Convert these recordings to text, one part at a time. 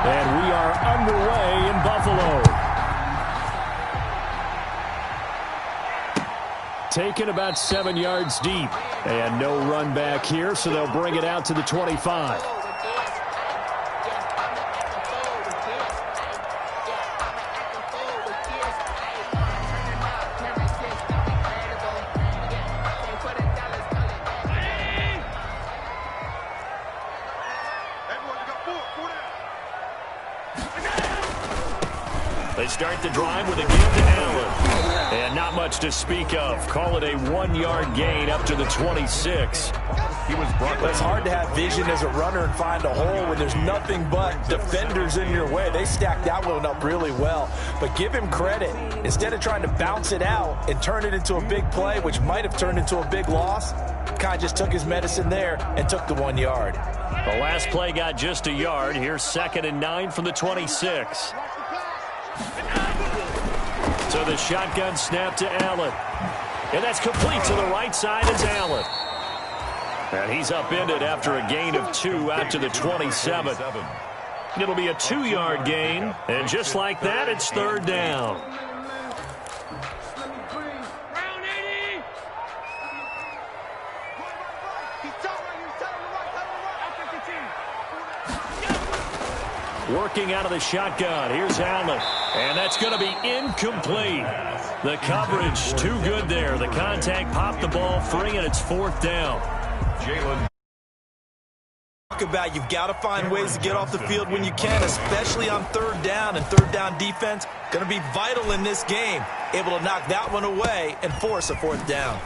And we are underway in Buffalo. Taken about 7 yards deep. And no run back here, so they'll bring it out to the 25. They start the drive with a give to Allen. And not much to speak of. Call it a 1-yard gain up to the 26. It's hard to have vision as a runner and find a hole when there's nothing but defenders in your way. They stacked that one up really well. But give him credit. Instead of trying to bounce it out and turn it into a big play, which might have turned into a big loss, kind of just took his medicine there and took the 1 yard. The last play got just a yard. Here's 2nd and 9 from the 26. So the shotgun snap to Allen. And that's complete to the right side as Allen. And he's upended after a gain of 2 out to the 27. It'll be a 2-yard gain. And just like that, it's 3rd down. Working out of the shotgun. Here's Allen. And that's going to be incomplete. The coverage too good there. The contact popped the ball free, and it's 4th down. Jalen. Talk about you've got to find ways to get off the field when you can, especially on 3rd down. And 3rd down defense going to be vital in this game. Able to knock that one away and force a 4th down.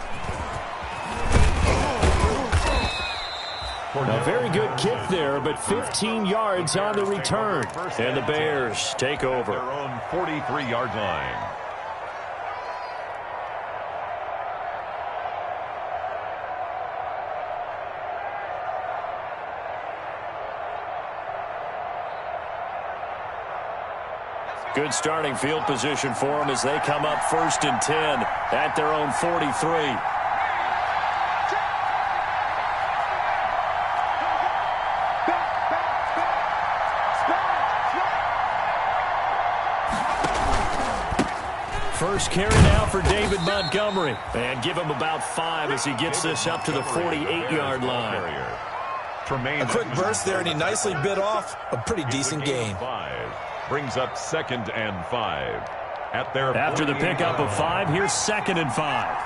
A very good kick there, but 15 yards on the return. And the Bears take over. Their own 43-yard line. Good starting field position for them as they come up 1st and 10 at their own 43. First carry now for David Montgomery. And give him about 5 as he gets this up to the 48-yard line. A quick burst there, and he nicely bit off a pretty decent gain. Brings up 2nd and 5. At their After the pickup of 5, here's 2nd and 5.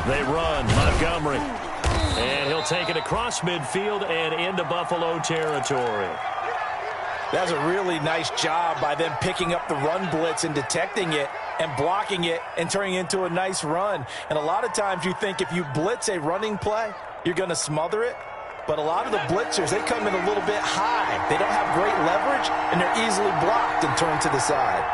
They run. Montgomery. And he'll take it across midfield and into Buffalo territory. That's a really nice job by them picking up the run blitz and detecting it and blocking it and turning it into a nice run. And a lot of times you think if you blitz a running play, you're going to smother it. But a lot of the blitzers, they come in a little bit high. They don't have great leverage, and they're easily blocked and turned to the side.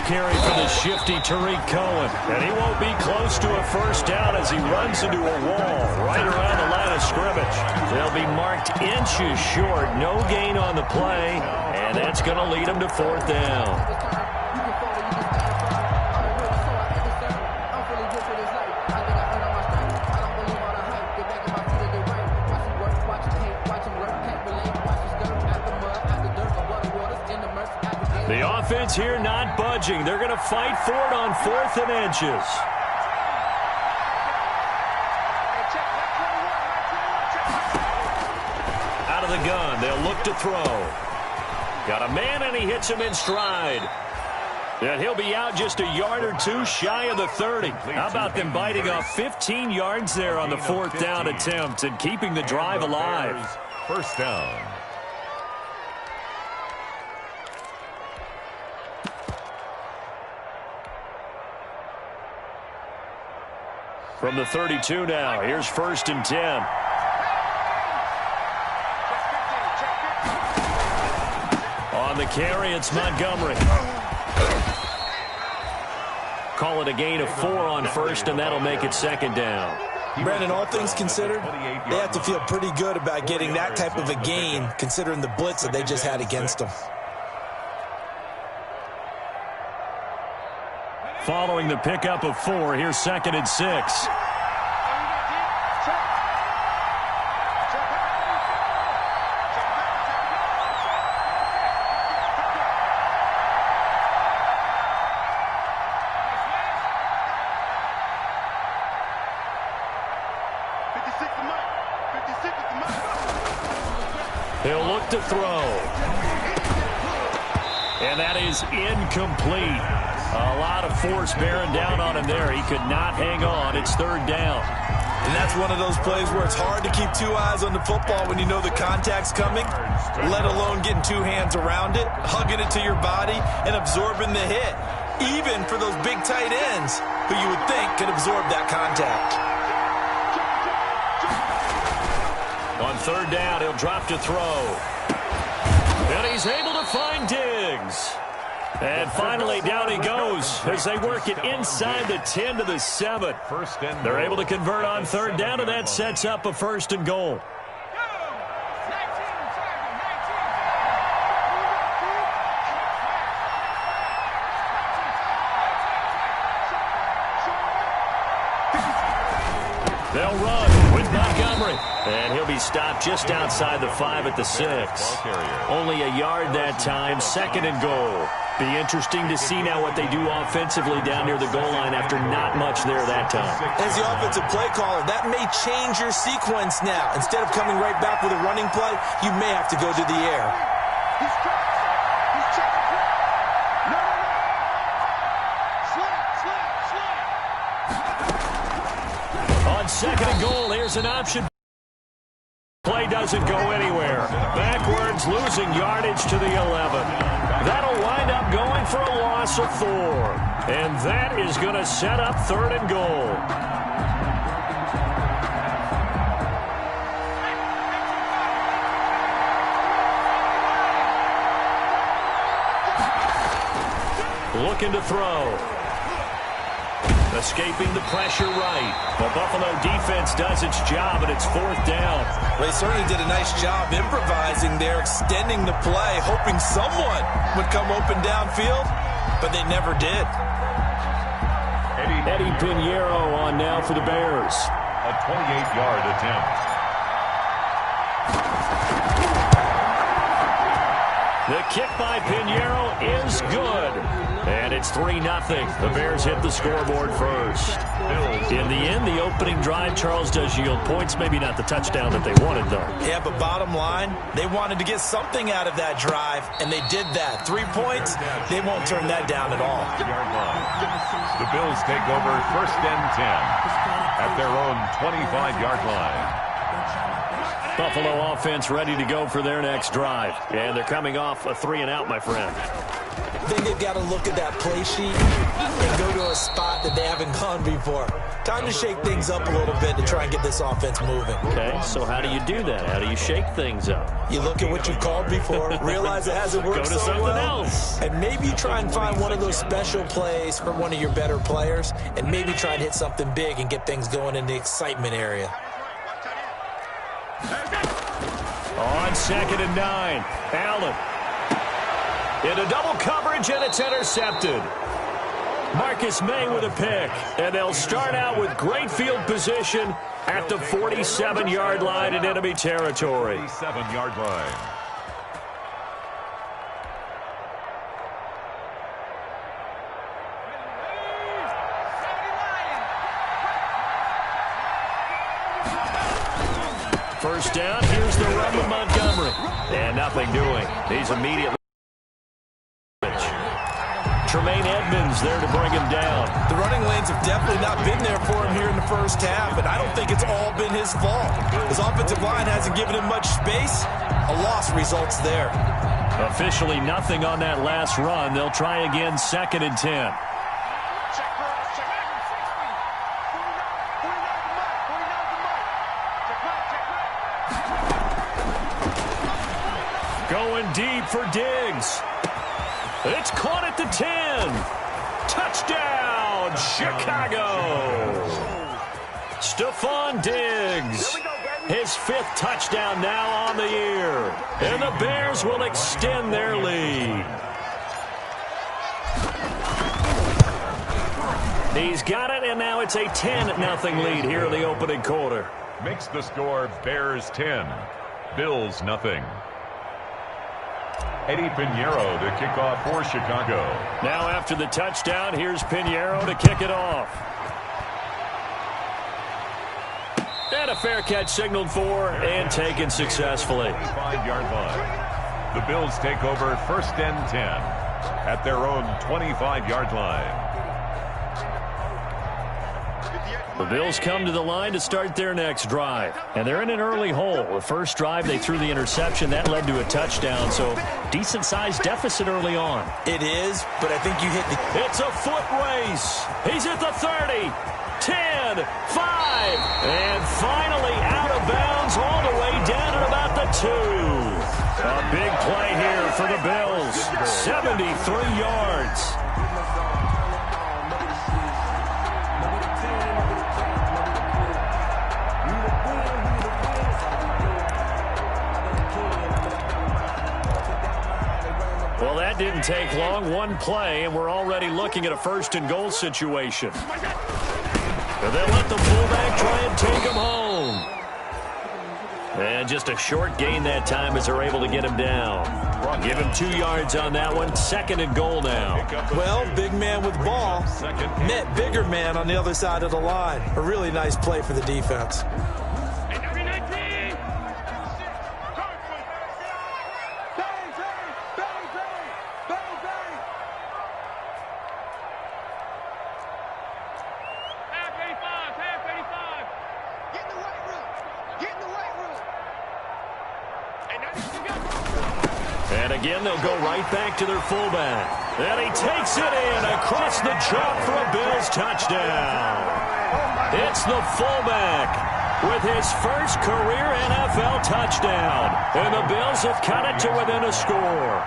Carry for the shifty Tariq Cohen. And he won't be close to a 1st down as he runs into a wall right around the line of scrimmage. They'll be marked inches short. No gain on the play. And that's going to lead them to 4th down. The offense here not budging. They're going to fight for it on 4th and inches. Out of the gun. They'll look to throw. Got a man, and he hits him in stride. And he'll be out just a yard or 2 shy of the 30. How about them biting off 15 yards there on the 4th down attempt and keeping the drive alive? 1st down. From the 32 now, here's 1st and 10. On the carry, it's Montgomery. Call it a gain of 4 on 1st, and that'll make it 2nd down. Brandon, all things considered, they have to feel pretty good about getting that type of a gain, considering the blitz that they just had against them. Following the pickup of 4, here's 2nd and 6. He'll look to throw. And that is incomplete. A lot of force bearing down on him there. He could not hang on. It's 3rd down. And that's one of those plays where it's hard to keep 2 eyes on the football when you know the contact's coming, let alone getting 2 hands around it, hugging it to your body, and absorbing the hit, even for those big tight ends who you would think could absorb that contact. On 3rd down, he'll drop to throw. And he's able to find Diggs. And finally, down he goes as they work it inside the 10 to the 7. They're able to convert on 3rd down, and that sets up a 1st and goal. They'll run with Montgomery. And he'll be stopped just outside the 5 at the 6. Only a yard that time, 2nd and goal. Be interesting to see now what they do offensively down near the goal line after not much there that time. As the offensive play caller, that may change your sequence now. Instead of coming right back with a running play, you may have to go to the air. On 2nd and goal, here's an option. Play doesn't go anywhere. Backwards, losing yardage to the 11. That'll wind up going for a loss of 4. And that is going to set up 3rd and goal. Looking to throw. Escaping the pressure right. The Buffalo defense does its job, and it's 4th down. Well, they certainly did a nice job improvising there, extending the play, hoping someone would come open downfield, but they never did. Eddie Pinheiro on now for the Bears. A 28-yard attempt. The kick by Pinheiro is good. And it's 3-0. The Bears hit the scoreboard first. In the end, the opening drive, Charles, does yield points. Maybe not the touchdown that they wanted, though. Yeah, but bottom line, they wanted to get something out of that drive, and they did that. 3 points, they won't turn that down at all. The Bills take over 1st and 10 at their own 25-yard line. Buffalo offense ready to go for their next drive. And they're coming off a 3-and-out, my friend. I think they've got to look at that play sheet and go to a spot that they haven't gone before. Time to shake things up a little bit to try and get this offense moving. Okay, so how do you do that? How do you shake things up? You look at what you've called before, realize it hasn't worked so something well, else. and maybe try and find one of those special plays for one of your better players, and maybe try and hit something big and get things going in the excitement area. On 2nd and 9, Allen. Into double coverage, and it's intercepted. Marcus May with a pick, and they'll start out with great field position at the 47-yard line in enemy territory. 47-yard line. First down, here's the run with Montgomery. And nothing doing. He's immediately. Tremaine Edmonds there to bring him down. The running lanes have definitely not been there for him here in the first half, and I don't think it's all been his fault. His offensive line hasn't given him much space. A loss results there. Officially nothing on that last run. They'll try again 2nd and 10. Going deep for Diggs. It's caught at the 10. Touchdown, Chicago. Stephon Diggs. His 5th touchdown now on the year. And the Bears will extend their lead. He's got it, and now it's a 10-0 lead here in the opening quarter. Makes the score Bears 10, Bills nothing. Eddie Pinheiro to kick off for Chicago. Now after the touchdown, here's Pinheiro to kick it off. And a fair catch signaled for and taken successfully. 5-yard line. The Bills take over 1st and 10 at their own 25-yard line. The Bills come to the line to start their next drive. And they're in an early hole. The first drive, they threw the interception. That led to a touchdown. So decent-sized deficit early on. It is, but I think you hit the... It's a foot race. He's at the 30, 10, 5, and finally out of bounds all the way down at about the 2. A big play here for the Bills. 73 yards. Well, that didn't take long. One play, and we're already looking at a 1st and goal situation. And they'll let the fullback try and take him home. And just a short gain that time as they're able to get him down. Give him 2 yards on that one. 2nd and goal now. Well, big man with ball met bigger man on the other side of the line. A really nice play for the defense. And again, they'll go right back to their fullback. And he takes it in across the chalk for a Bills touchdown. It's the fullback with his first career NFL touchdown. And the Bills have cut it to within a score.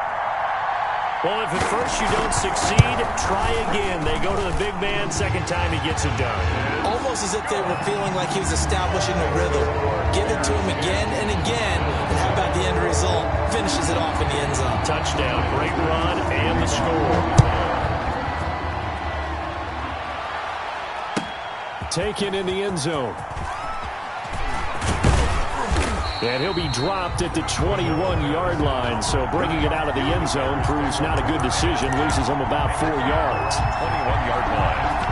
Well, if at first you don't succeed, try again. They go to the big man. Second time he gets it done. Almost as if they were feeling like he was establishing a rhythm. Give it to him again and again. And how about the end result? Finishes it off in the end zone. Touchdown, great run, and the score. Taken in the end zone. And he'll be dropped at the 21-yard line. So bringing it out of the end zone proves not a good decision. Loses him about 4 yards. 21-yard line.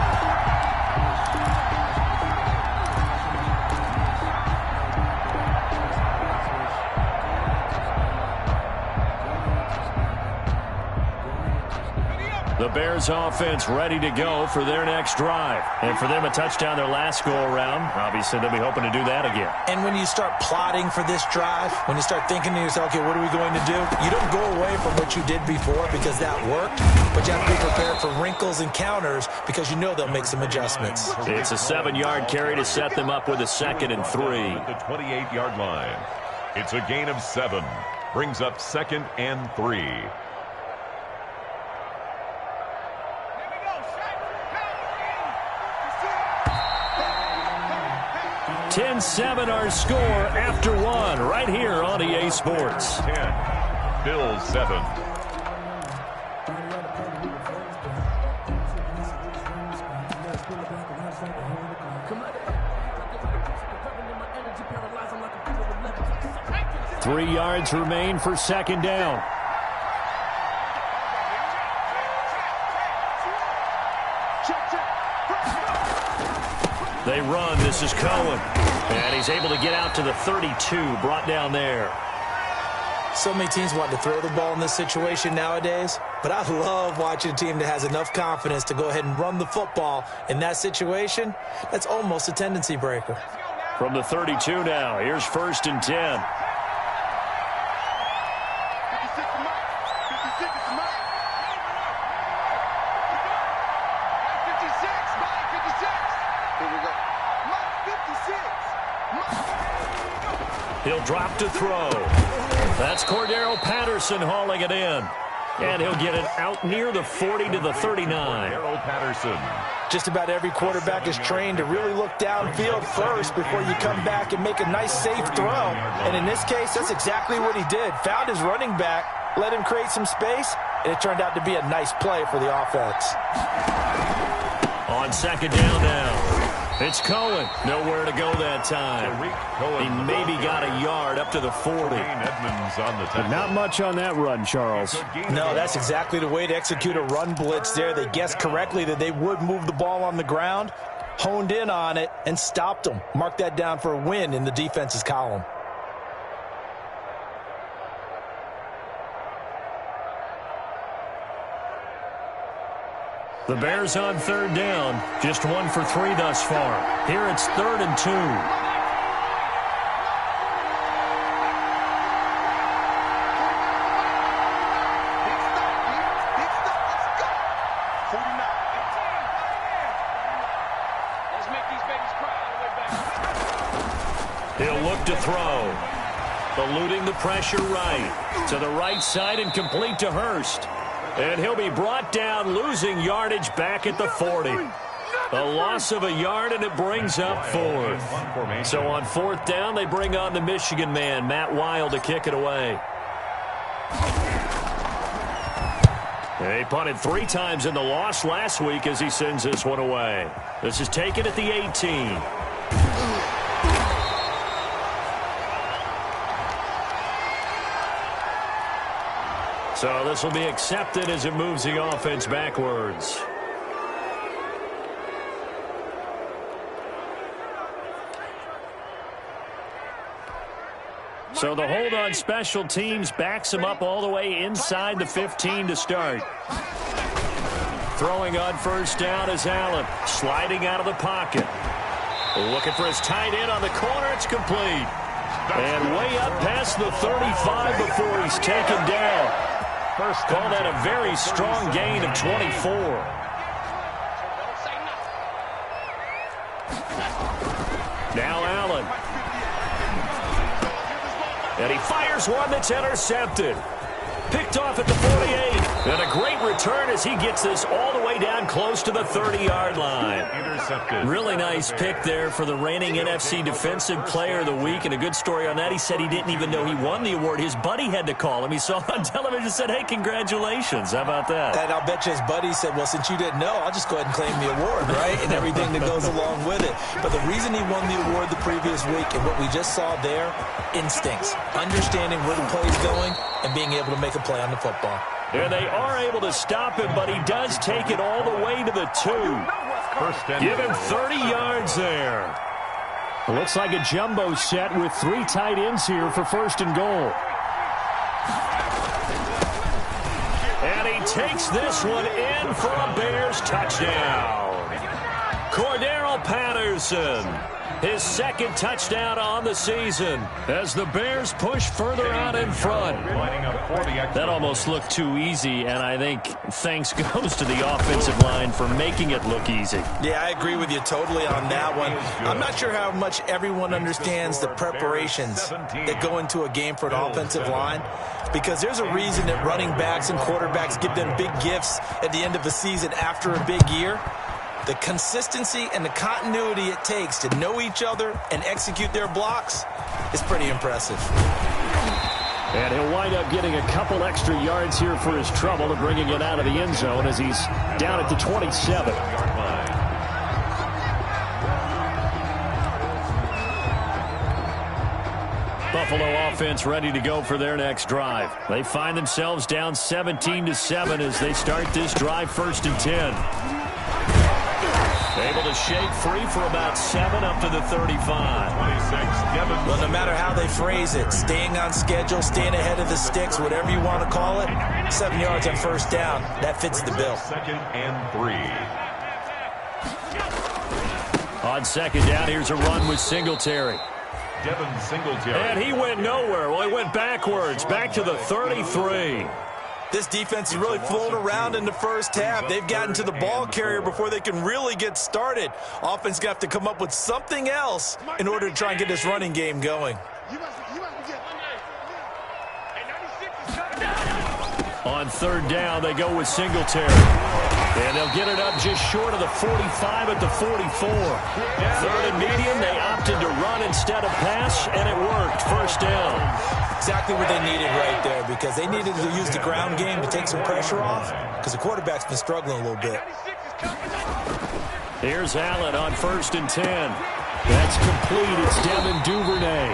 The Bears offense ready to go for their next drive. And for them, a touchdown their last go-around. Obviously, they'll be hoping to do that again. And when you start plotting for this drive, when you start thinking to yourself, okay, what are we going to do? You don't go away from what you did before because that worked, but you have to be prepared for wrinkles and counters because you know they'll make some adjustments. It's a 7-yard carry to set them up with a 2nd and 3. At the 28-yard line. It's a gain of 7. Brings up 2nd and 3. 10-7 our score after 1 right here on EA Sports. 10, Bills 7. Three yards remain for 2nd down. They run. This is Cohen. And he's able to get out to the 32, brought down there. So many teams want to throw the ball in this situation nowadays, but I love watching a team that has enough confidence to go ahead and run the football. In that situation, that's almost a tendency breaker. From the 32 now, here's 1st and 10. He'll drop to throw. That's Cordero Patterson hauling it in. And he'll get it out near the 40 to the 39. Cordero Patterson. Just about every quarterback is trained to really look downfield first before you come back and make a nice, safe throw. And in this case, that's exactly what he did. Found his running back, let him create some space, and it turned out to be a nice play for the offense. On second down now. It's Cohen. Nowhere to go that time. He maybe got a yard up to the 40. Edmonds on the but not much on that run, Charles. No, that's exactly the way to execute a run blitz there. They guessed correctly that they would move the ball on the ground, honed in on it, and stopped them. Mark that down for a win in the defense's column. The Bears on third down. Just 1 for 3 thus far. Here it's 3rd and 2. He'll look to throw. Eluding the pressure right. To the right side and complete to Hurst. And he'll be brought down, losing yardage back at the 40. A loss of a yard, and it brings up 4th. So on 4th down, they bring on the Michigan man, Matt Wild, to kick it away. They punted 3 times in the loss last week as he sends this one away. This is taken at the 18. So this will be accepted as it moves the offense backwards. So the hold on special teams backs him up all the way inside the 15 to start. Throwing on first down is Allen. Sliding out of the pocket. Looking for his tight end on the corner. It's complete. And way up past the 35 before he's taken down. Call that a very strong gain of 24. Now Allen. And he fires one that's intercepted. Picked off at the 48. And a great return as he gets this all the way down close to the 30-yard line. Intercepted. Really nice pick there for the reigning NFC Defensive Player of the Week. And a good story on that. He said he didn't even know he won the award. His buddy had to call him. He saw on television and said, hey, congratulations. How about that? And I'll bet you his buddy said, well, since you didn't know, I'll just go ahead and claim the award, right? And everything that goes along with it. But the reason he won the award the previous week and what we just saw there, instincts. Understanding where the play is going and being able to make a play on the football. And they are able to stop him, but he does take it all the way to the 2. Give him 30 yards there. It looks like a jumbo set with 3 tight ends here for 1st and goal. And he takes this one in for a Bears touchdown. Cordero Patterson. His 2nd touchdown on the season as the Bears push further out in front. That almost looked too easy, and I think thanks goes to the offensive line for making it look easy. Yeah, I agree with you totally on that one. I'm not sure how much everyone understands the preparations that go into a game for an offensive line, because there's a reason that running backs and quarterbacks give them big gifts at the end of the season after a big year. The consistency and the continuity it takes to know each other and execute their blocks is pretty impressive. And he'll wind up getting a couple extra yards here for his trouble and bringing it out of the end zone as he's down at the 27. Buffalo offense ready to go for their next drive. They find themselves down 17-7 as they start this drive 1st and 10. Able to shake free for about 7 up to the 35. Well, no matter how they phrase it, staying on schedule, staying ahead of the sticks, whatever you want to call it, 7 yards on 1st down, that fits the bill. 2nd and 3. On 2nd down, here's a run with Singletary. Devin Singletary. And he went nowhere. Well, he went backwards, back to the 33. This defense is really flown around in the first half. They've gotten to the ball carrier before they can really get started. Offense got to come up with something else in order to try and get this running game going. On third down, they go with Singletary. And they'll get it up just short of the 45 at the 44. Third and medium, they opted to run instead of pass, and it worked. First down. Exactly what they needed right there, because they needed to use the ground game to take some pressure off, because the quarterback's been struggling a little bit. Here's Allen on 1st and 10. That's complete. It's Devin Duvernay.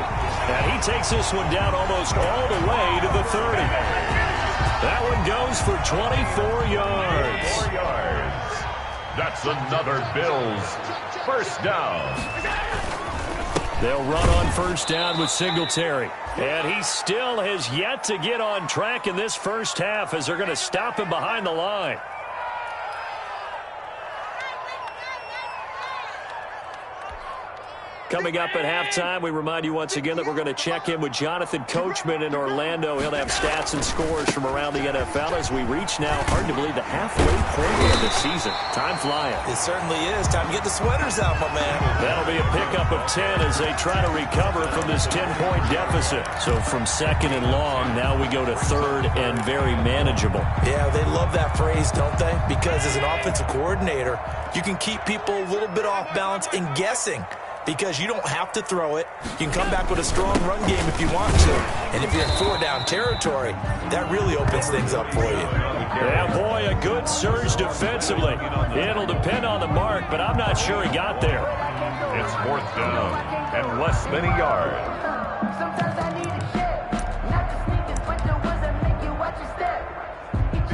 And he takes this one down almost all the way to the 30. That one goes for 24 yards. 4 yards. That's another Bills first down. They'll run on first down with Singletary. And he still has yet to get on track in this first half as they're going to stop him behind the line. Coming up at halftime, we remind you once again that we're going to check in with Jonathan Coachman in Orlando. He'll have stats and scores from around the NFL as we reach now, hard to believe, the halfway point of the season. Time flying. It certainly is. Time to get the sweaters out, my man. That'll be a pickup of 10 as they try to recover from this 10-point deficit. So from second and long, now we go to third and very manageable. Yeah, they love that phrase, don't they? Because as an offensive coordinator, you can keep people a little bit off balance and guessing, because you don't have to throw it. You can come back with a strong run game if you want to. And if you're in 4-down territory, that really opens things up for you. Yeah, boy, a good surge defensively. It'll depend on the mark, but I'm not sure he got there. It's 4th down and less than a yard.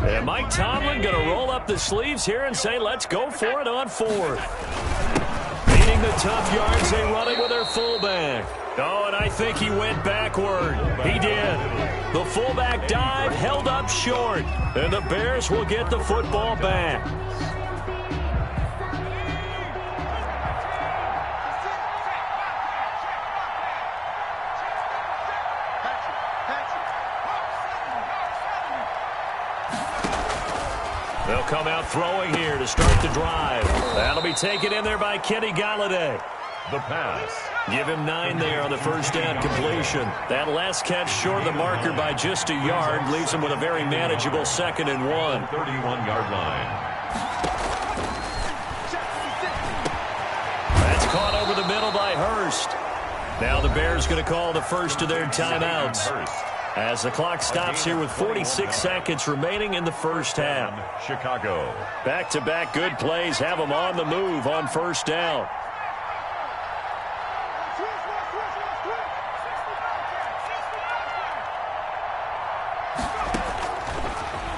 And Mike Tomlin going to roll up the sleeves here and say, let's go for it on 4th. Beating the tough yards, they run it with their fullback. Oh, and I think he went backward. He did. The fullback dive held up short, and the Bears will get the football back. They'll come out throwing here to start the drive. That'll be taken in there by Kenny Golladay. The pass. Give him 9 there on the first down completion. That last catch short of the marker by just a yard leaves him with a very manageable 2nd and 1. 31-yard line. That's caught over the middle by Hurst. Now the Bears going to call the first of their timeouts as the clock stops here with 46 seconds remaining in the first half. Chicago. Back-to-back good plays have them on the move on first down.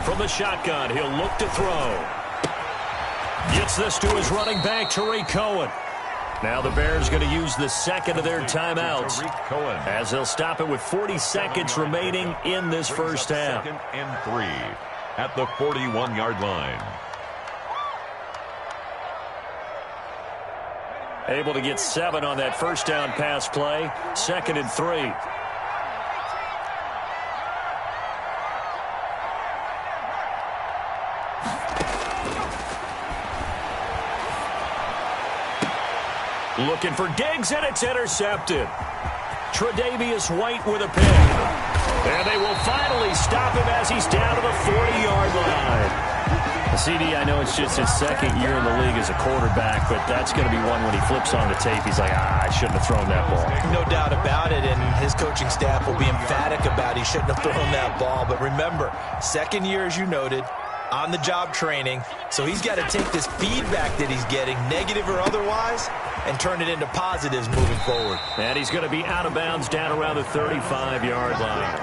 From the shotgun, he'll look to throw. Gets this to his running back, Tariq Cohen. Now the Bears going to use the second of their timeouts as they'll stop it with 40 seconds remaining in this first half. 2nd and 3 at the 41-yard line. Able to get 7 on that first down pass play. 2nd and 3. Looking for Diggs, and it's intercepted. Tre'Davious White with a pick. And they will finally stop him as he's down to the 40-yard line. CD, I know it's just his 2nd year in the league as a quarterback, but that's going to be one when he flips on the tape. He's like, I shouldn't have thrown that ball. No doubt about it, and his coaching staff will be emphatic about he shouldn't have thrown that ball. But remember, 2nd year, as you noted, on-the-job training, so he's got to take this feedback that he's getting, negative or otherwise, and turn it into positives moving forward. And he's going to be out of bounds down around the 35-yard line.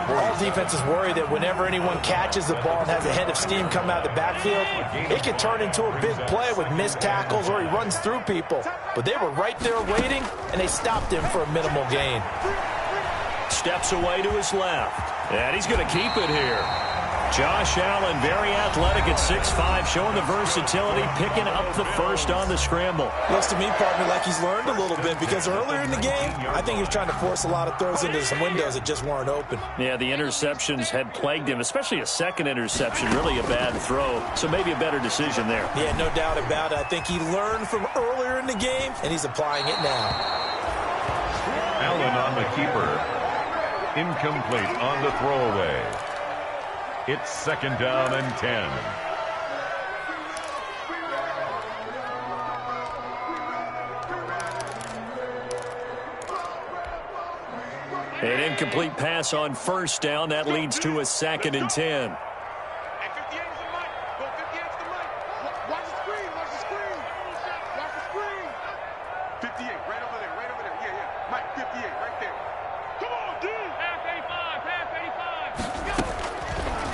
All defenses worry that whenever anyone catches the ball and has a head of steam come out of the backfield, it can turn into a big play with missed tackles or he runs through people. But they were right there waiting, and they stopped him for a minimal gain. Steps away to his left, and he's going to keep it here. Josh Allen, very athletic at 6'5", showing the versatility, picking up the first on the scramble. Looks to me, partner, like he's learned a little bit, because earlier in the game, I think he was trying to force a lot of throws into some windows that just weren't open. Yeah, the interceptions had plagued him, especially a second interception, really a bad throw, so maybe a better decision there. Yeah, no doubt about it. I think he learned from earlier in the game, and he's applying it now. Allen on the keeper. Incomplete on the throwaway. It's 2nd down and 10. An incomplete pass on 1st down. That leads to a 2nd and 10.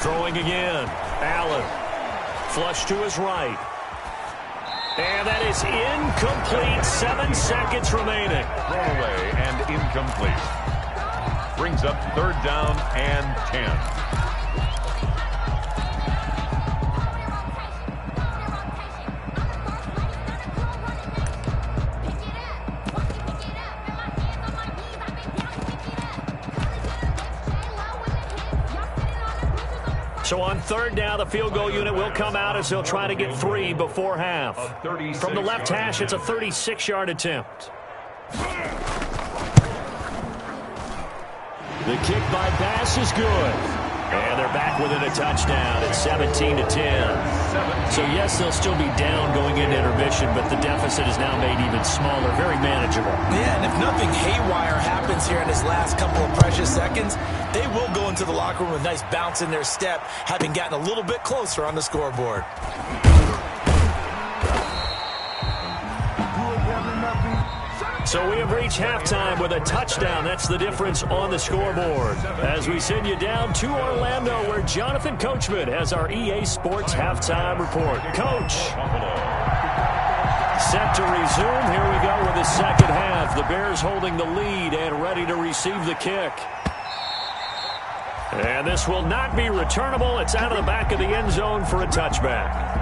Throwing again. Allen. Flush to his right. And that is incomplete. 7 seconds remaining. Thrown away and incomplete. Brings up 3rd down and 10. So on 3rd down, the field goal unit will come out as they'll try to get 3 before half. From the left hash, it's a 36-yard attempt. The kick by Bass is good. And they're back within a touchdown at 17-10. So yes, they'll still be down going into intermission, but the deficit is now made even smaller, very manageable. Yeah, and if nothing haywire happens here in his last couple of precious seconds, they will go into the locker room with a nice bounce in their step, having gotten a little bit closer on the scoreboard. So we have reached halftime with a touchdown. That's the difference on the scoreboard. As we send you down to Orlando, where Jonathan Coachman has our EA Sports halftime report. Coach. Set to resume. Here we go with the second half. The Bears holding the lead and ready to receive the kick. And this will not be returnable. It's out of the back of the end zone for a touchback.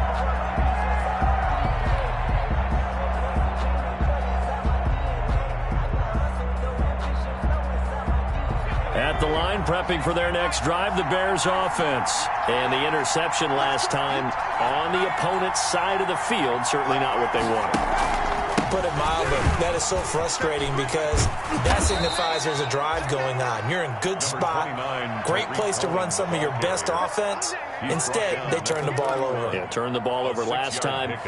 At the line, prepping for their next drive, the Bears offense. And the interception last time on the opponent's side of the field, certainly not what they wanted. Put it mildly, that is so frustrating because that signifies there's a drive going on. You're in good spot, great place to run some of your best offense. Instead, they turn the ball over. Yeah, turned the ball over last time.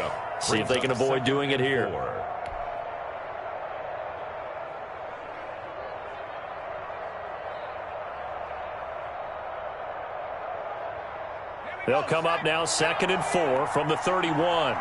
See if they can avoid doing it here. They'll come up now 2nd and 4 from the 31.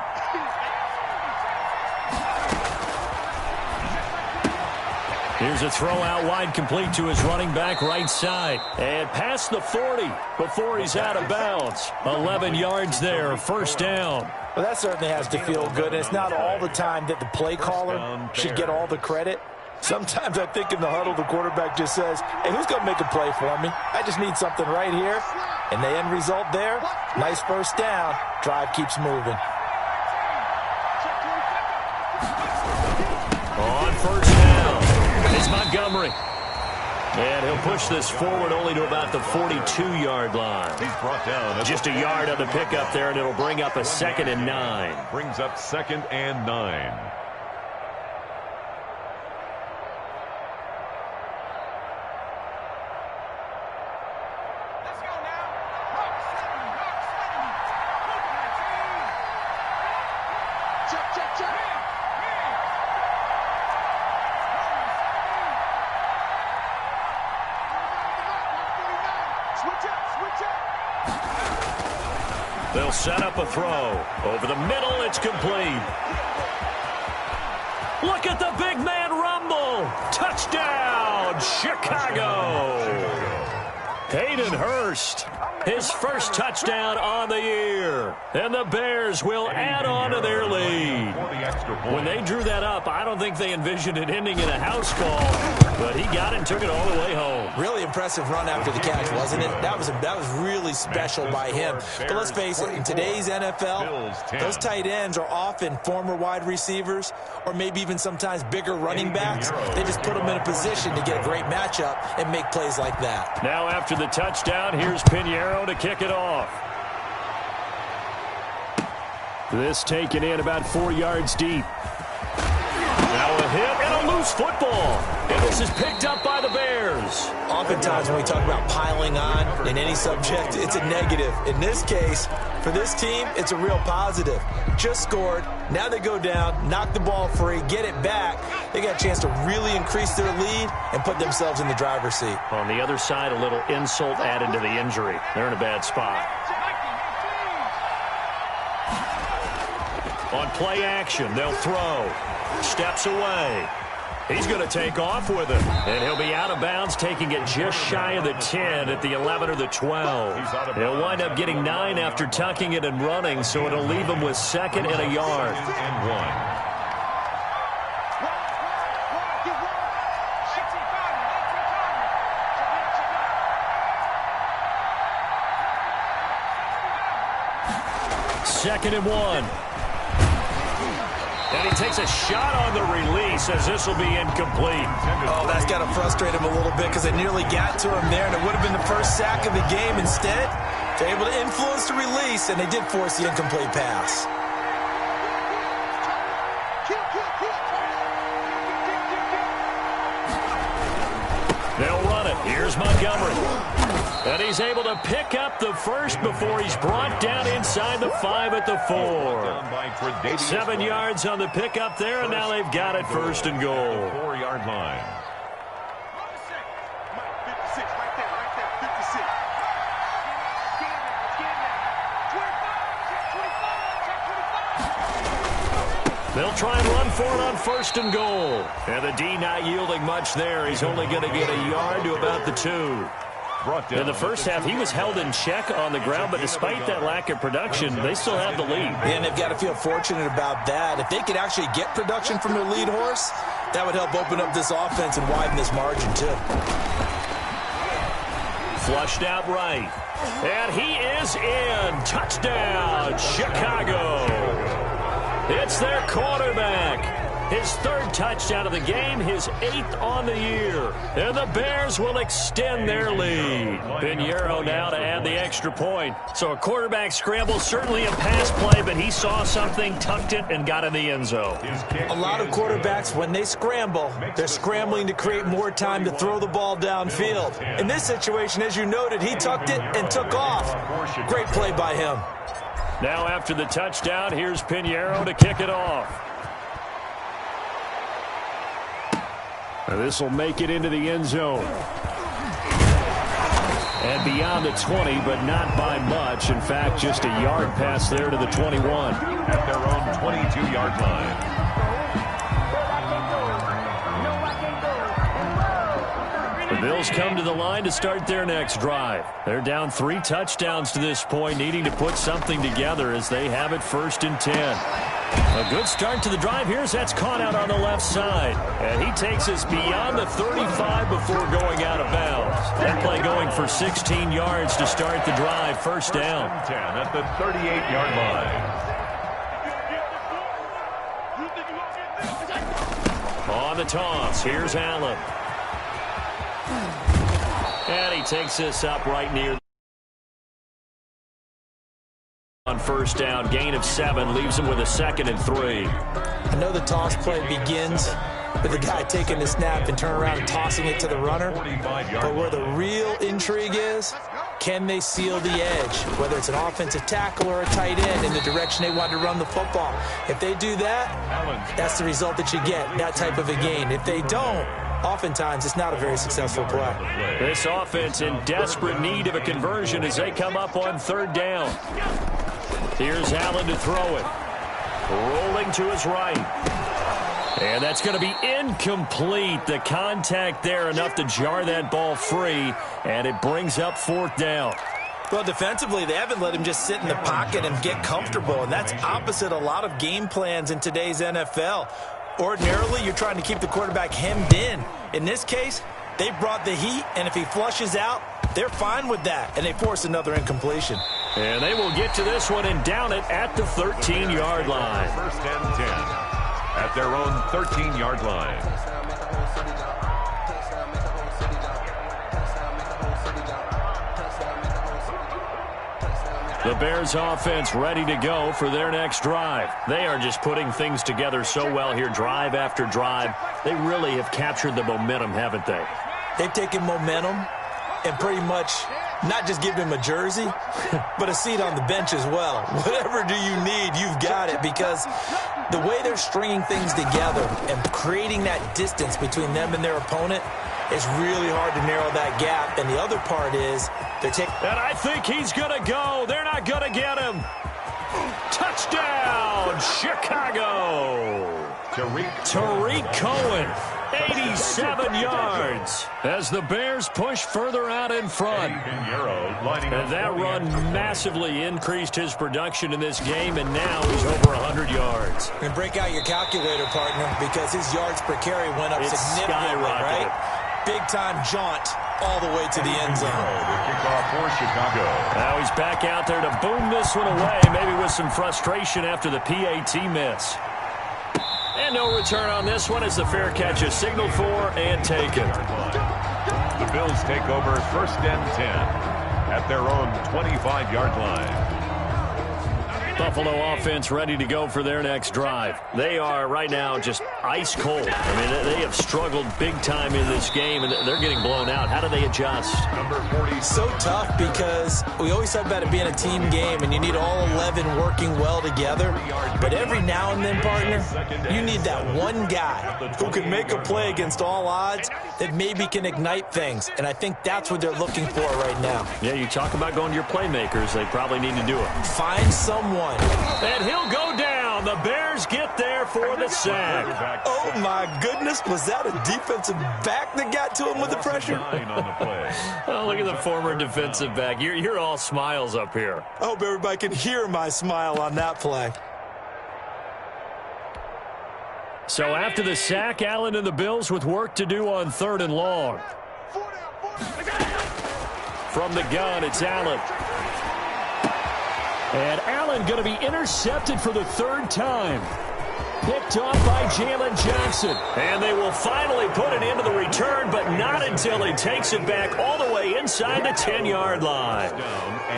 Here's a throw out wide, complete to his running back right side. And past the 40 before he's out of bounds. 11 yards there, 1st down. Well, that certainly has to feel good. And it's not all the time that the play caller should get all the credit. Sometimes I think in the huddle, the quarterback just says, hey, who's going to make a play for me? I just need something right here. And the end result there, nice 1st down. Drive keeps moving. On 1st down, it's Montgomery. And he'll push this forward only to about the 42-yard line. He's brought down. Just a yard on the pickup there, and it'll bring up a 2nd and 9. Brings up 2nd and 9. They'll set up a throw. Over the middle, it's complete. Look at the big man rumble. Touchdown, Chicago. Hayden Hurst, his first touchdown on the year. And the Bears will add on to their lead. When they drew that up, I don't think they envisioned it ending in a house call. But he got it and took it all the way home. Really impressive run after the catch, wasn't it? That was really special by him. But let's face it, in today's NFL, those tight ends are often former wide receivers or maybe even sometimes bigger running backs. They just put them in a position to get a great matchup and make plays like that. Now after the touchdown, here's Pinheiro to kick it off. This taken in about 4 yards deep. Now a hit and a loose loose football. And this is picked up by the Bears. Oftentimes when we talk about piling on in any subject, it's a negative. In this case, for this team, it's a real positive. Just scored. Now they go down, knock the ball free, get it back. They got a chance to really increase their lead and put themselves in the driver's seat. On the other side, a little insult added to the injury. They're in a bad spot. On play action, they'll throw. Steps away. He's going to take off with it. And he'll be out of bounds, taking it just shy of the 10 at the 11 or the 12. He'll wind up getting 9 after tucking it and running, so it'll leave him with 2nd and a yard. And 1. Second and 1. And he takes a shot on the release as this will be incomplete. Oh, that's got to frustrate him a little bit because they nearly got to him there, and it would have been the first sack of the game. Instead, they're able to influence the release, and they did force the incomplete pass. They'll run it. Here's Montgomery. And he's able to pick up the first before he's brought down inside the 5 at the 4. 7 yards on the pickup there, and now they've got it 1st and goal. 4-yard line. They'll try and run for it on 1st and goal. And the D not yielding much there. He's only going to get a yard to about the 2. In the first half, he was held in check on the ground, but despite that lack of production, they still have the lead. And they've got to feel fortunate about that. If they could actually get production from their lead horse, that would help open up this offense and widen this margin, too. Flushed out right. And he is in. Touchdown, Chicago. It's their quarterback. His 3rd touchdown of the game, his 8th on the year. And the Bears will extend their lead. Pinheiro now to add the extra point. So a quarterback scramble, certainly a pass play, but he saw something, tucked it, and got in the end zone. A lot of quarterbacks, when they scramble, they're scrambling to create more time to throw the ball downfield. In this situation, as you noted, he tucked it and took off. Great play by him. Now after the touchdown, here's Pinheiro to kick it off. This will make it into the end zone. And beyond the 20, but not by much. In fact, just a yard pass there to the 21. At their own 22-yard line. The Bills come to the line to start their next drive. They're down 3 touchdowns to this point, needing to put something together as they have it 1st and 10. A good start to the drive. Here's that's caught out on the left side. And he takes us beyond the 35 before going out of bounds. That play going for 16 yards to start the drive. 1st down. 10 at the 38-yard line. On the toss, here's Allen. And he takes this up right near on 1st down. Gain of 7 leaves him with a 2nd and 3. I know the toss play begins with the guy taking the snap and turn around and tossing it to the runner. But where the real intrigue is, can they seal the edge, whether it's an offensive tackle or a tight end in the direction they want to run the football. If they do that, that's the result that you get, that type of a gain. If they don't, oftentimes it's not a very successful play. This offense in desperate need of a conversion as they come up on 3rd down. Here's Allen to throw it. Rolling to his right. And that's going to be incomplete. The contact there enough to jar that ball free, and it brings up 4th down. Well, defensively, they haven't let him just sit in the pocket and get comfortable, and that's opposite a lot of game plans in today's NFL. Ordinarily, you're trying to keep the quarterback hemmed in. In this case, they brought the heat, and if he flushes out, they're fine with that, and they force another incompletion. And they will get to this one and down it at the 13-yard line. 1st and 10 at their own 13-yard line. The Bears offense ready to go for their next drive. They are just putting things together so well here, drive after drive. They really have captured the momentum, haven't they? They've taken momentum and pretty much not just given him a jersey, but a seat on the bench as well. Whatever do you need, you've got it, because the way they're stringing things together and creating that distance between them and their opponent, it's really hard to narrow that gap. And the other part is they're taking... And I think he's going to go. They're not going to get him. Touchdown, Chicago. Tariq Cohen, 87 yards as the Bears push further out in front. And that run massively increased his production in this game, and now he's over 100 yards. And break out your calculator, partner, because his yards per carry went up significantly, right? Big-time jaunt all the way to the end zone. Now he's back out there to boom this one away, maybe with some frustration after the PAT miss. And no return on this one as the fair catch is signaled for and taken. The Bills take over 1st and 10 at their own 25-yard line. Buffalo offense ready to go for their next drive. They are right now just ice cold. I mean, they have struggled big time in this game, and they're getting blown out. How do they adjust? Number 40. So tough, because we always talk about it being a team game, and you need all 11 working well together. But every now and then, partner, you need that one guy who can make a play against all odds that maybe can ignite things. And I think that's what they're looking for right now. Yeah, you talk about going to your playmakers. They probably need to do it. Find someone. And he'll go down. The Bears get there for the sack. Oh, my goodness. Was that a defensive back that got to him with the pressure? Oh, look at the former defensive back. You're all smiles up here. I hope everybody can hear my smile on that play. So after the sack, Allen and the Bills with work to do on 3rd and long. From the gun, it's Allen. And Allen going to be intercepted for the 3rd time. Picked off by Jalen Johnson. And they will finally put it into the return, but not until he takes it back all the way inside the 10-yard line.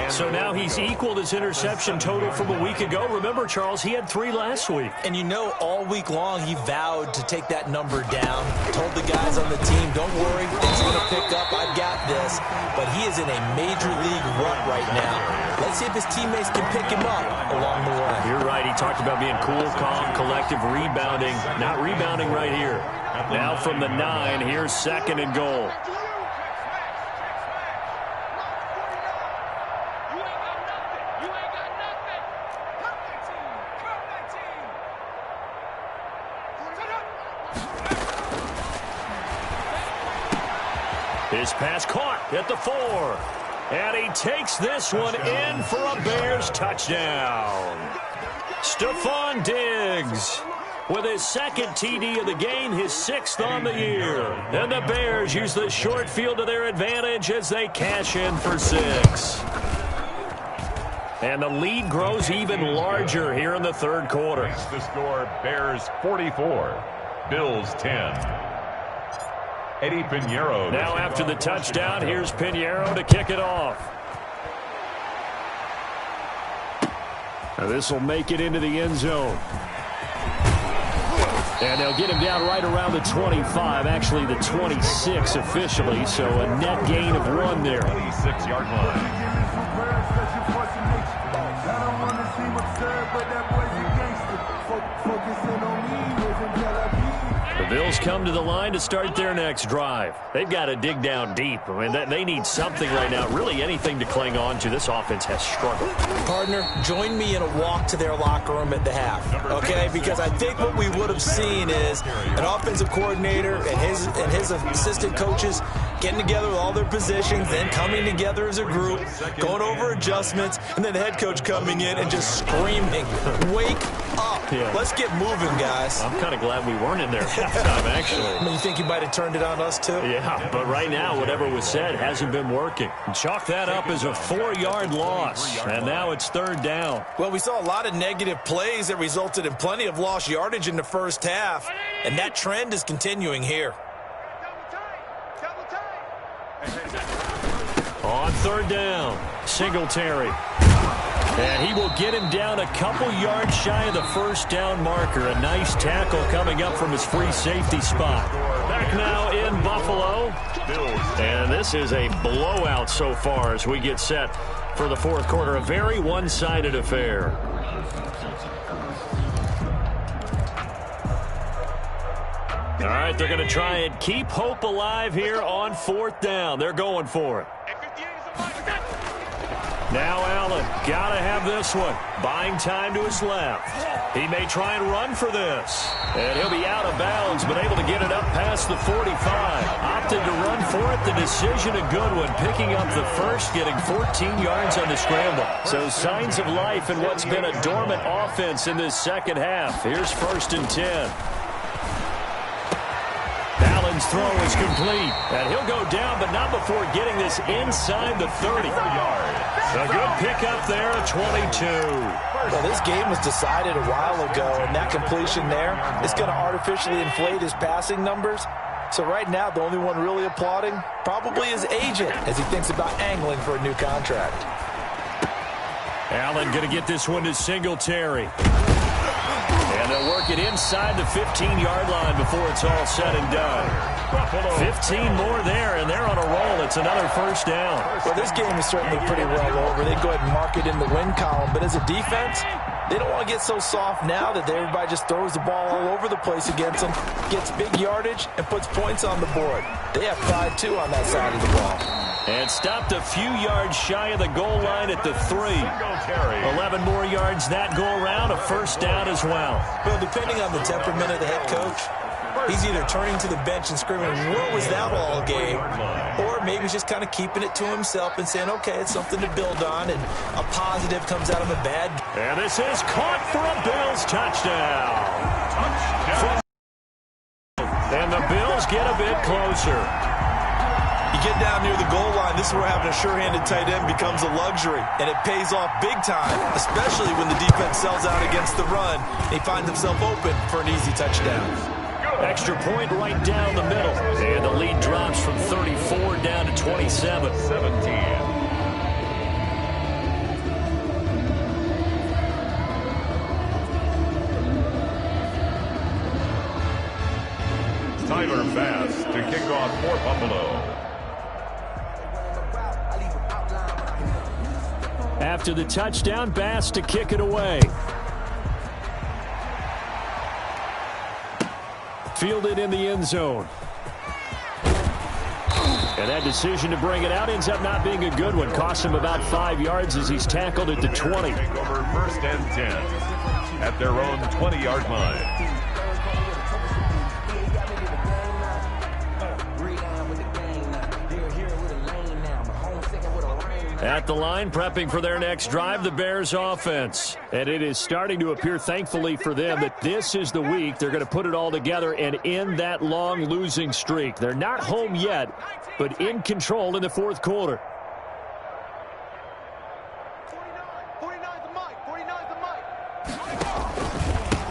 So now he's equaled his interception total from a week ago. Remember, Charles, he had 3 last week. And you know, all week long he vowed to take that number down. Told the guys on the team, don't worry, things are going to pick up. I've got this. But he is in a major league rut right now. Let's see if his teammates can pick him up along the way. You're right. He talked about being cool, calm, collective, rebounding. Not rebounding right here. Now from the 9, here's 2nd and goal. His pass caught at the 4. And he takes this one in for a Bears touchdown. Stephon Diggs with his 2nd TD of the game, his 6th on the year. And the Bears use the short field to their advantage as they cash in for 6. And the lead grows even larger here in the 3rd quarter. The score, Bears 44, Bills 10. Eddie Pinheiro. Now after the touchdown, here's Pinheiro to kick it off. Now this will make it into the end zone. And they'll get him down right around the 25, actually the 26 officially, so a net gain of 1 there. 26-yard line. The Bills come to the line to start their next drive. They've got to dig down deep. I mean, they need something right now, really anything to cling on to. This offense has struggled. Partner, join me in a walk to their locker room at the half, okay? Because I think what we would have seen is an offensive coordinator and his assistant coaches getting together with all their positions, then coming together as a group, going over adjustments, and then the head coach coming in and just screaming, wake up. Yeah. Let's get moving, guys. I'm kind of glad we weren't in there halftime, actually. I mean, you think you might have turned it on us, too? Yeah, but right now, whatever was said hasn't been working. Chalk that up as a 4-yard loss, and now it's 3rd down. Well, we saw a lot of negative plays that resulted in plenty of lost yardage in the first half, and that trend is continuing here. On 3rd down, Singletary. And he will get him down a couple yards shy of the first down marker. A nice tackle coming up from his free safety spot. Back now in Buffalo. And this is a blowout so far as we get set for the fourth quarter. A very one-sided affair. All right, they're going to try and keep hope alive here on fourth down. They're going for it. Now Allen, got to have this one. Buying time to his left. He may try and run for this. And he'll be out of bounds, but able to get it up past the 45. Opted to run for it. The decision a good one. Picking up the first, getting 14 yards on the scramble. So signs of life in what's been a dormant offense in this second half. Here's 1st and 10. Allen's throw is complete. And he'll go down, but not before getting this inside the 30. A good pickup there at 22. Well, this game was decided a while ago, and that completion there is going to artificially inflate his passing numbers. So right now, the only one really applauding probably his agent as he thinks about angling for a new contract. Allen going to get this one to Singletary. And they'll work it inside the 15-yard line before it's all said and done. 15 more there, and they're on a roll. It's another first down. Well, this game is certainly pretty well over. They go ahead and mark it in the win column. But as a defense, they don't want to get so soft now that everybody just throws the ball all over the place against them, gets big yardage, and puts points on the board. They have pride, too, on that side of the ball. And stopped a few yards shy of the goal line at the 3. 11 more yards that go around, a first down as well. Well, depending on the temperament of the head coach, he's either turning to the bench and screaming, what was that all game? Or maybe he's just kind of keeping it to himself and saying, okay, it's something to build on, and a positive comes out of a bad. And this is caught for a Bills touchdown. And the Bills get a bit closer. You get down near the goal line, this is where having a sure-handed tight end becomes a luxury, and it pays off big time, especially when the defense sells out against the run. He finds himself open for an easy touchdown. Extra point right down the middle. And the lead drops from 34 down to 27. 17. Tyler Bass to kick off for Buffalo. After the touchdown, Bass to kick it away. Fielded in the end zone. And that decision to bring it out ends up not being a good one. Cost him about 5 yards as he's tackled at the 20. Take over 1st and 10 at their own 20-yard line. At the line, prepping for their next drive, the Bears offense. And it is starting to appear, thankfully for them, that this is the week they're going to put it all together and end that long losing streak. They're not home yet, but in control in the fourth quarter.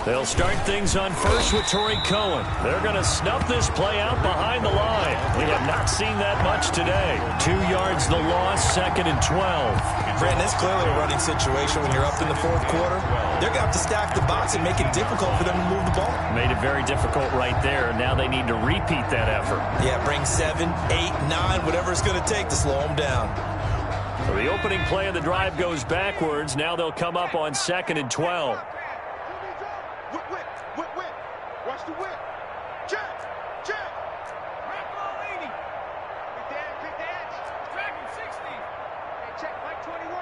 They'll start things on first with Tariq Cohen. They're going to snuff this play out behind the line. We have not seen that much today. 2 yards the loss, 2nd and 12. Brandon, it's clearly a running situation when you're up in the fourth quarter. They're going to have to stack the box and make it difficult for them to move the ball. Made it very difficult right there. Now they need to repeat that effort. Yeah, bring 7, 8, 9, whatever it's going to take to slow them down. So the opening play of the drive goes backwards. Now they'll come up on 2nd and 12. Watch the whip. Check. Pick the edge. Drag him 60. Hey, check. Mike 21.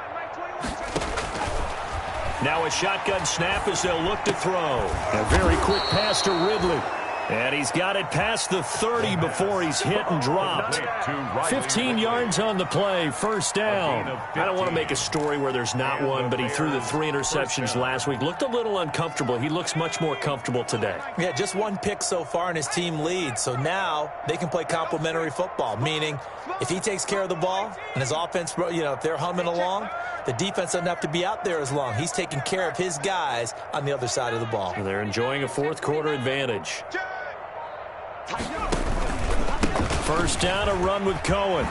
Now a shotgun snap as they'll look to throw. A very quick pass to Ridley. And he's got it past the 30 before he's hit and dropped. 15 yards on the play, first down. I don't want to make a story where there's not one, but he threw the 3 interceptions last week. Looked a little uncomfortable. He looks much more comfortable today. Yeah, just 1 pick so far and his team leads. So now they can play complementary football, meaning if he takes care of the ball and his offense, if they're humming along, the defense doesn't have to be out there as long. He's taking care of his guys on the other side of the ball. They're enjoying a fourth quarter advantage. First down, a run with Cohen.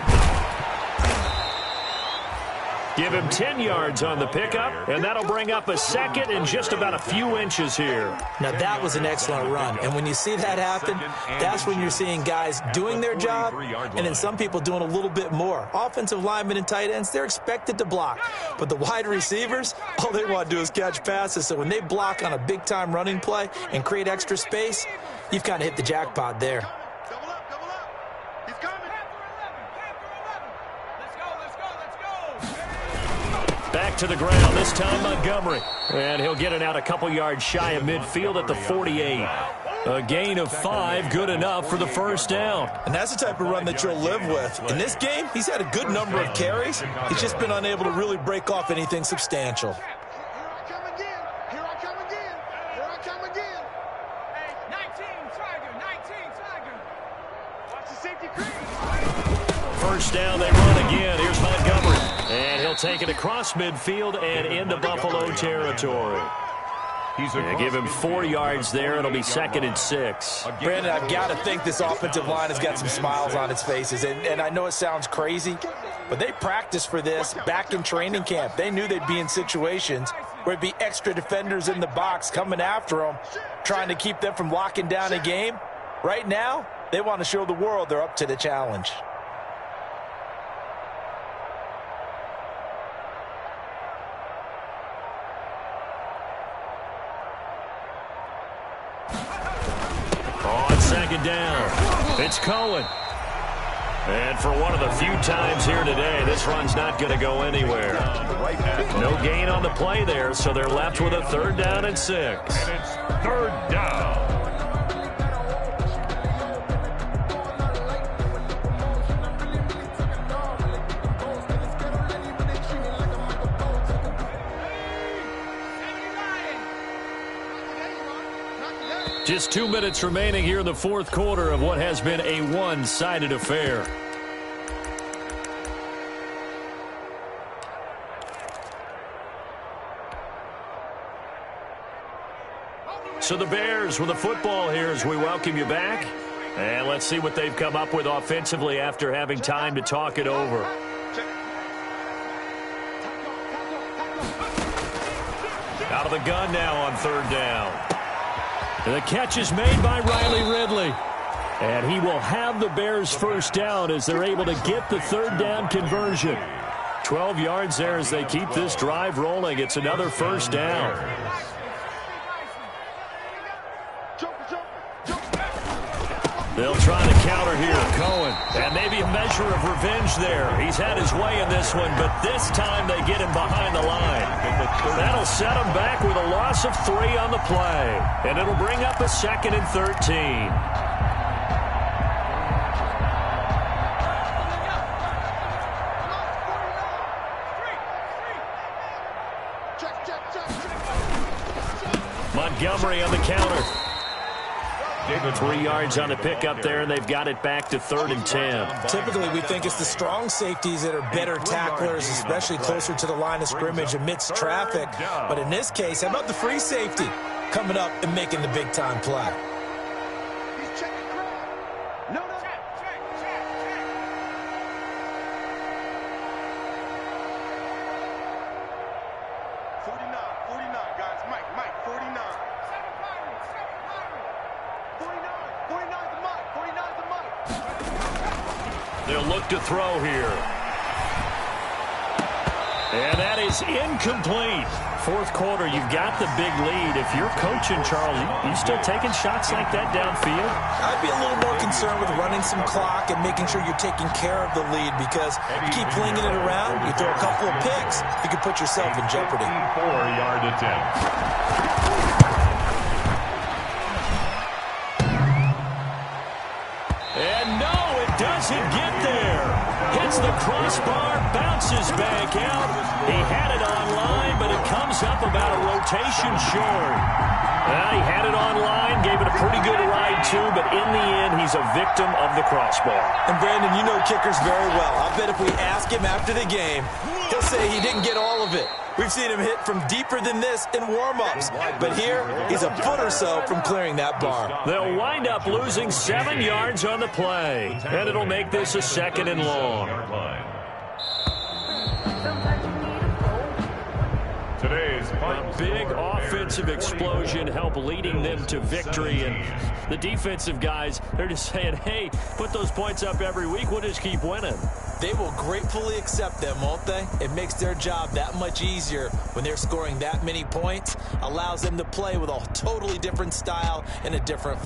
Give him 10 yards on the pickup, and that'll bring up a second and just about a few inches here. Now, that was an excellent run, and when you see that happen, that's when you're seeing guys doing their job and then some people doing a little bit more. Offensive linemen and tight ends, they're expected to block, but the wide receivers, all they want to do is catch passes. So when they block on a big-time running play and create extra space, you've kind of hit the jackpot there. Back to the ground, this time Montgomery. And he'll get it out a couple yards shy of midfield at the 48. A gain of 5, good enough for the first down. And that's the type of run that you'll live with. In this game, he's had a good number of carries. He's just been unable to really break off anything substantial. Here I come again. Here I come again. Here I come again. Hey, 19, Tiger. 19, Tiger. Watch the safety crease. First down, they run again. Here's Montgomery. And he'll take it across midfield and into Buffalo territory. Give him 4 yards there. It'll be 2nd and 6. Brandon, I've got to think this offensive line has got some smiles on its faces. And I know it sounds crazy, but they practiced for this back in training camp. They knew they'd be in situations where it'd be extra defenders in the box coming after them, trying to keep them from locking down a game. Right now, they want to show the world they're up to the challenge. Second down. It's Cohen. And for one of the few times here today, this run's not going to go anywhere. No gain on the play there, so they're left with a 3rd down and 6. And it's 3rd down. Just 2 minutes remaining here in the 4th quarter of what has been a one-sided affair. So the Bears with the football here as we welcome you back. And let's see what they've come up with offensively after having time to talk it over. Out of the gun now on 3rd down. The catch is made by Riley Ridley. And he will have the Bears first down as they're able to get the 3rd down conversion. 12 yards there as they keep this drive rolling. It's another first down. They'll try to counter here. Cohen. And maybe a measure of revenge there. He's had his way in this one, but this time they get him behind the line. That'll set him back with a loss of 3 on the play. And it'll bring up a 2nd and 13. Montgomery on the counter. 3 yards on the pickup there, and they've got it back to 3rd and 10. Typically, we think it's the strong safeties that are better tacklers, especially closer to the line of scrimmage amidst traffic. But in this case, how about the free safety coming up and making the big-time play? He's checking crowd. No. Check. 49, guys. Mike, 49. 49's the Mike. 49's the Mike. They'll look to throw here. And that is incomplete. 4th quarter, you've got the big lead. If you're coaching, Charles, you still taking shots like that downfield? I'd be a little more concerned with running some clock and making sure you're taking care of the lead, because you keep flinging it around, you throw a couple of picks, you could put yourself in jeopardy. 4-yard attempt. And no, it doesn't get there. Hits the crossbar, bounces back out. He had it online, but it comes up about a rotation short. He had it online, gave it a pretty good ride too, but in the end, he's a victim of the crossbar. And Brandon, you know kickers very well. I bet if we ask him after the game, he'll say he didn't get all of it. We've seen him hit from deeper than this in warm-ups. But here, he's a foot or so from clearing that bar. They'll wind up losing 7 yards on the play. And it'll make this a 2nd and long. A big offensive explosion helped leading them to victory. And the defensive guys, they're just saying, hey, put those points up every week. We'll just keep winning. They will gratefully accept them, won't they? It makes their job that much easier when they're scoring that many points. Allows them to play with a totally different style and a different